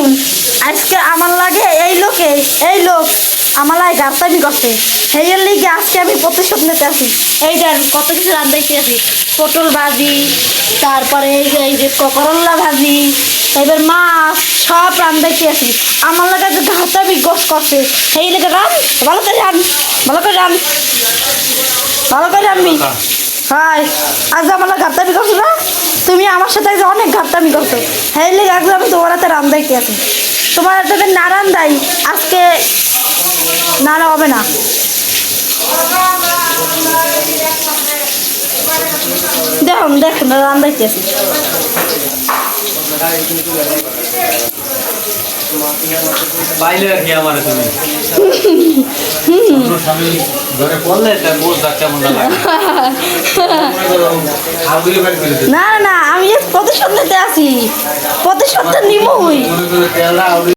দেখুন আজকে আমার লাগে এই লোক আমার লাগে গাছামি করছে সেই লিগে আজকে আমি প্রতিশোধ নিতে আসি। এইটার কত কিছু রান্নাইতে আছি, পটল ভাজি, তারপরে এই যে করল্লা ভাজি, এবার মাছ সব রান্নাইতে আছি। আমার লাগে যে গাছামি গোস করছে সেই লেগে ভালো করে রানবি। হাই আজ আমার ঘাটতামি করছো না, তুমি আমার সাথে আজ অনেক ঘাটতামি করছো। হ্যাঁ লেগে আজ আমি তোমার হাতে রান্দাইতে আছি। তোমার যদি না রান্দাই আজকে না হবে না। দেখুন রান্দাইতে আছি। পাইলে আর কি আমার তুমি স্বামী ঘরে পড়লে তার বোঝ কেমন না আমি প্রতিশোধ নিতে আছি, প্রতিশোধটা নিবই।